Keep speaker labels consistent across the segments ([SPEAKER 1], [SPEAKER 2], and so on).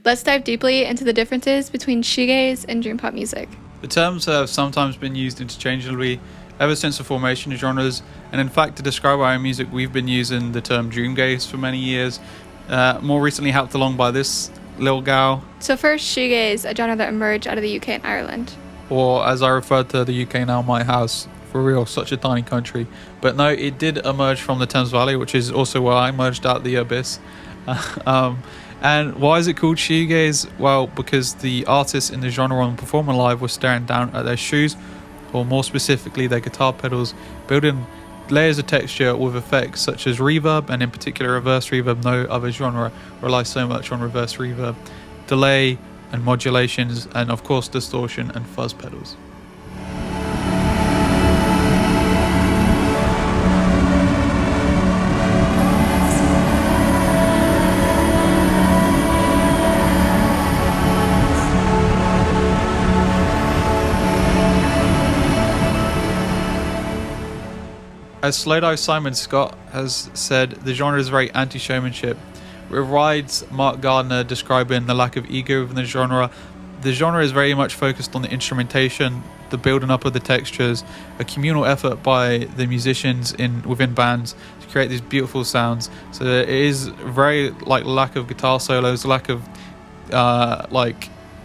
[SPEAKER 1] Let's dive deeply into the differences between shoegaze and dream pop music.
[SPEAKER 2] The terms have sometimes been used interchangeably ever since the formation of genres, and in fact to describe our own music we've been using the term dreamgaze for many years, more recently helped along by this little gal.
[SPEAKER 1] So first, shoegaze, a genre that emerged out of the UK and Ireland.
[SPEAKER 2] Or as I refer to the UK now, my house, for real, such a tiny country. But no, it did emerge from the Thames Valley, which is also where I emerged out the abyss. And why is it called shoegaze? Well, because the artists in the genre on performing live were staring down at their shoes, or more specifically their guitar pedals, building layers of texture with effects such as reverb, and in particular reverse reverb. No other genre relies so much on reverse reverb, delay and modulations, and of course distortion and fuzz pedals. As slowdive Simon Scott has said, the genre is very anti-showmanship. With Ride's Mark Gardner describing the lack of ego within the genre is very much focused on the instrumentation, the building up of the textures, a communal effort by the musicians within bands to create these beautiful sounds. So it is very lack of guitar solos, lack of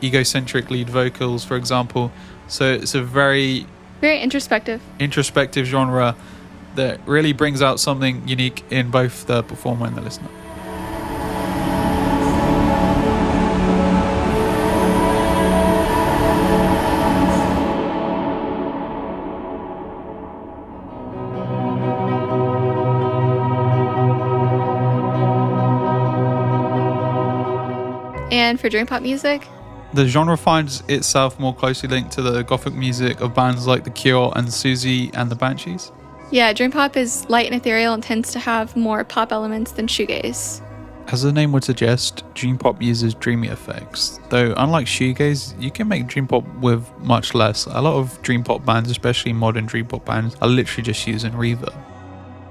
[SPEAKER 2] egocentric lead vocals, for example. So it's a very
[SPEAKER 1] introspective
[SPEAKER 2] genre that really brings out something unique in both the performer and the listener.
[SPEAKER 1] And for dream pop music,
[SPEAKER 2] the genre finds itself more closely linked to the gothic music of bands like The Cure and Susie and the Banshees.
[SPEAKER 1] Yeah, dream pop is light and ethereal and tends to have more pop elements than shoegaze.
[SPEAKER 2] As the name would suggest, dream pop uses dreamy effects. Though unlike shoegaze, you can make dream pop with much less. A lot of dream pop bands, especially modern dream pop bands, are literally just using reverb.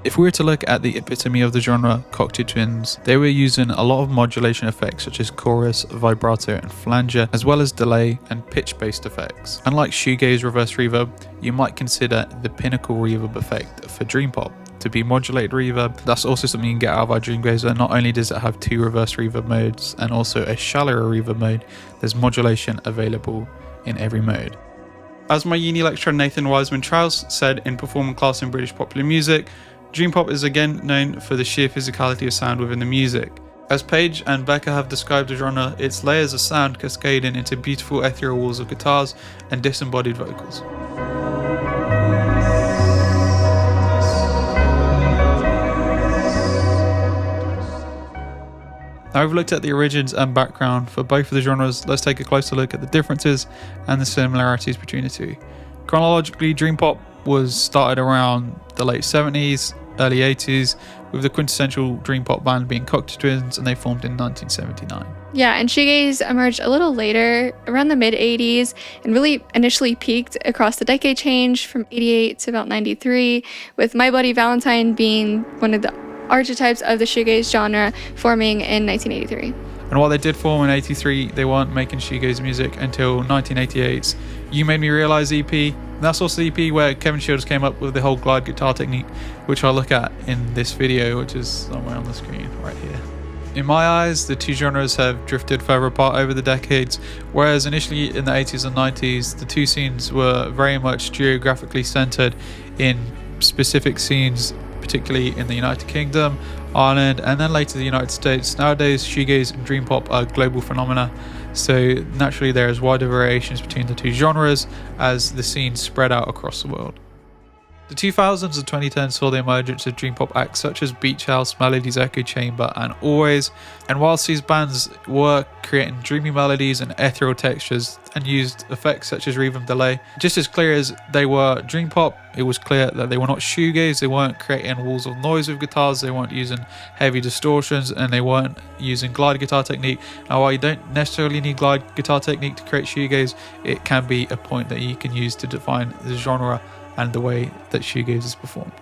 [SPEAKER 2] If we were to look at the epitome of the genre, Cocteau Twins, they were using a lot of modulation effects such as chorus, vibrato and flanger, as well as delay and pitch-based effects. Unlike shoegaze reverse reverb, you might consider the pinnacle reverb effect for dream pop to be modulated reverb. That's also something you can get out of our dreamgazer. Not only does it have 2 reverse reverb modes and also a shallower reverb mode, there's modulation available in every mode. As my uni lecturer Nathan Wiseman-Trouse said in performing class in British popular music, dream pop is again known for the sheer physicality of sound within the music. As Paige and Becca have described the genre, its layers of sound cascading into beautiful ethereal walls of guitars and disembodied vocals. Now we've looked at the origins and background for both of the genres, let's take a closer look at the differences and the similarities between the two. Chronologically, dream pop was started around the late 70s, early 80s, with the quintessential dream pop band being Cocteau Twins, and they formed in 1979.
[SPEAKER 1] Yeah, and shoegaze emerged a little later, around the mid-80s, and really initially peaked across the decade change from 88 to about 93, with My Bloody Valentine being one of the archetypes of the shoegaze genre, forming in 1983.
[SPEAKER 2] And while they did form in 83, they weren't making shoegaze music until 1988's You Made Me Realize EP. And that's also the EP where Kevin Shields came up with the whole glide guitar technique, which I'll look at in this video, which is somewhere on the screen right here. In my eyes, the two genres have drifted further apart over the decades, whereas initially in the 80s and 90s, the two scenes were very much geographically centered in specific scenes, particularly in the United Kingdom, Ireland, and then later the United States. Nowadays, shoegaze and dream pop are global phenomena, so naturally there is wider variations between the two genres as the scenes spread out across the world. The 2000s and 2010s saw the emergence of dream pop acts such as Beach House, Melody's Echo Chamber and Alvvays, and whilst these bands were creating dreamy melodies and ethereal textures and used effects such as reverb delay, just as clear as they were dream pop, it was clear that they were not shoegaze. They weren't creating walls of noise with guitars, they weren't using heavy distortions, and they weren't using glide guitar technique. Now while you don't necessarily need glide guitar technique to create shoegaze, it can be a point that you can use to define the genre and the way that shoegaze is performed.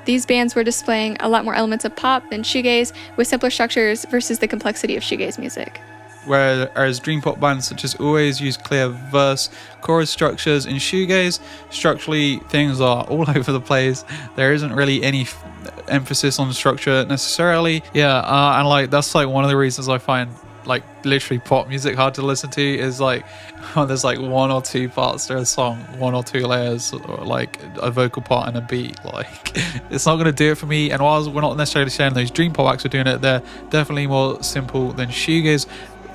[SPEAKER 1] These bands were displaying a lot more elements of pop than shoegaze, with simpler structures versus the complexity of shoegaze music.
[SPEAKER 2] whereas dream pop bands such as always use clear verse chorus structures. In shoegaze, structurally things are all over the place. There isn't really any emphasis on structure necessarily. And like that's like one of the reasons I find like literally pop music hard to listen to, is like there's like one or two parts to a song, one or two layers, or like a vocal part and a beat. Like it's not going to do it for me. And while we're not necessarily saying those dream pop acts are doing it, they're definitely more simple than shoegaze.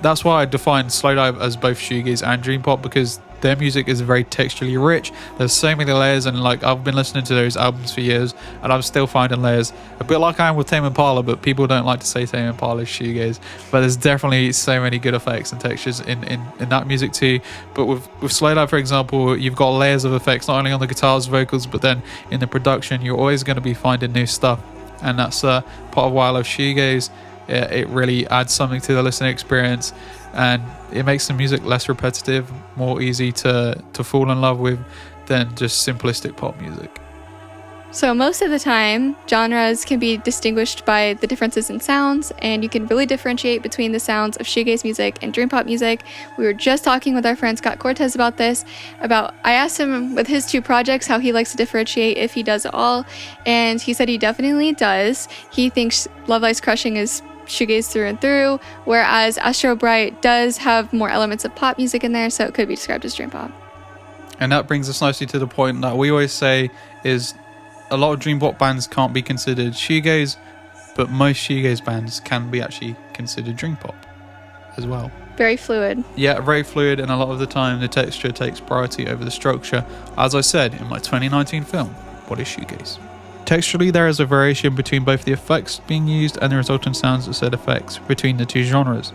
[SPEAKER 2] That's why I define slowdive as both shoegaze and dream pop, because their music is very texturally rich. There's so many layers, and like I've been listening to those albums for years and I'm still finding layers, a bit like I am with Tame Impala, but people don't like to say Tame Impala is shoegaze. But there's definitely so many good effects and textures in that music too. But with slowdive, for example, you've got layers of effects not only on the guitars, vocals, but then in the production you're always going to be finding new stuff. And that's part of why I love shoegaze. It really adds something to the listening experience, and it makes the music less repetitive, more easy to fall in love with than just simplistic pop music.
[SPEAKER 1] So most of the time, genres can be distinguished by the differences in sounds, and you can really differentiate between the sounds of shoegaze music and dream pop music. We were just talking with our friend Scott Cortez about this. I asked him with his two projects how he likes to differentiate, if he does at all, and he said he definitely does. He thinks lovesliescrushing is shoegaze through and through, whereas astrobrite does have more elements of pop music in there, so it could be described as dream pop.
[SPEAKER 2] And that brings us nicely to the point that we always say is a lot of dream pop bands can't be considered shoegaze, but most shoegaze bands can be actually considered dream pop as well.
[SPEAKER 1] Very fluid.
[SPEAKER 2] Yeah, very fluid, and a lot of the time the texture takes priority over the structure. As I said in my 2019 film, What is Shoegaze? Texturally, there is a variation between both the effects being used and the resultant sounds of said effects between the two genres.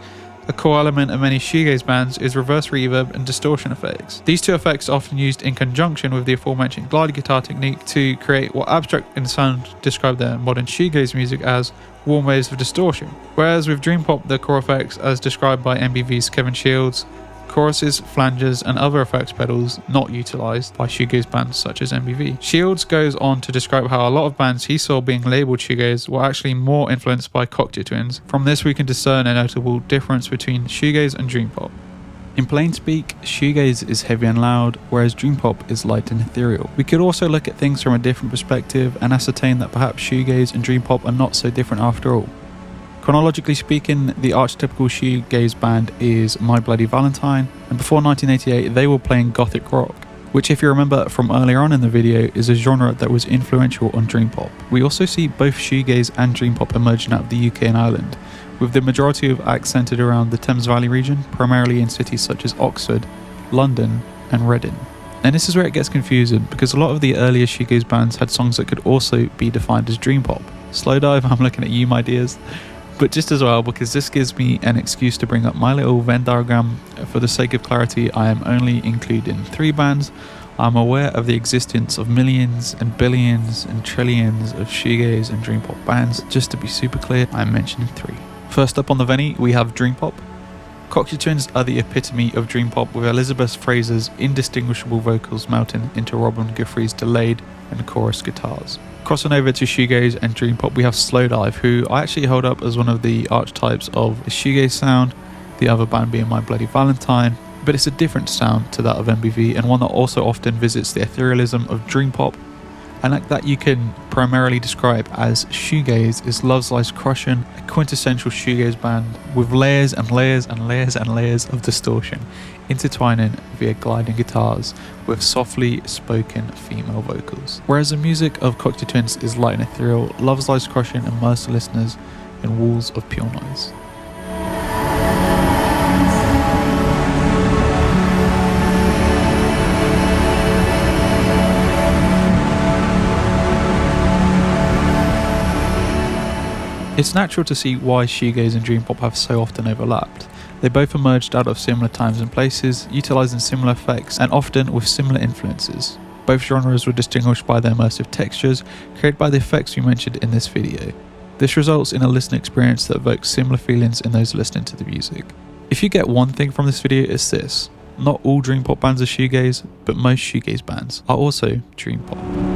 [SPEAKER 2] A core element of many shoegaze bands is reverse reverb and distortion effects. These two effects are often used in conjunction with the aforementioned glide guitar technique to create what abstract in sound describe their modern shoegaze music as warm waves of distortion. Whereas with dream pop, the core effects as described by MBV's Kevin Shields, choruses, flanges and other effects pedals not utilised by shoegaze bands such as MBV. Shields goes on to describe how a lot of bands he saw being labelled shoegaze were actually more influenced by cocteau twins. From this we can discern a notable difference between shoegaze and dream pop. In plain speak, shoegaze is heavy and loud, whereas dream pop is light and ethereal. We could also look at things from a different perspective and ascertain that perhaps shoegaze and dream pop are not so different after all. Chronologically speaking, the archetypical shoegaze band is My Bloody Valentine, and before 1988 they were playing gothic rock, which if you remember from earlier on in the video is a genre that was influential on dream pop. We also see both shoegaze and dream pop emerging out of the UK and Ireland, with the majority of acts centred around the Thames Valley region, primarily in cities such as Oxford, London and Reading. And this is where it gets confusing, because a lot of the earlier shoegaze bands had songs that could also be defined as dream pop. Slowdive, I'm looking at you my dears. But just as well, because this gives me an excuse to bring up my little Venn diagram. For the sake of clarity, I am only including 3 bands. I'm aware of the existence of millions and billions and trillions of shoegaze and dream pop bands. Just to be super clear, I'm mentioning 3. First up on the Venny, we have dream pop. Cocteau twins are the epitome of dream pop, with Elizabeth Fraser's indistinguishable vocals melting into Robin Guthrie's delayed and chorus guitars. Crossing over to shoegaze and dream pop, we have Slowdive, who I actually hold up as one of the archetypes of the shoegaze sound, the other band being My Bloody Valentine, but it's a different sound to that of MBV, and one that also often visits the etherealism of dream pop. And like that you can primarily describe as shoegaze is lovesliescrushing, a quintessential shoegaze band with layers and layers and layers and layers of distortion, intertwining via gliding guitars with softly spoken female vocals. Whereas the music of Cocteau Twins is light and ethereal, lovesliescrushing immerse the listeners in walls of pure noise. It's natural to see why shoegaze and dream pop have so often overlapped. They both emerged out of similar times and places, utilising similar effects and often with similar influences. Both genres were distinguished by their immersive textures, created by the effects we mentioned in this video. This results in a listening experience that evokes similar feelings in those listening to the music. If you get one thing from this video, it's this: not all dream pop bands are shoegaze, but most shoegaze bands are also dream pop.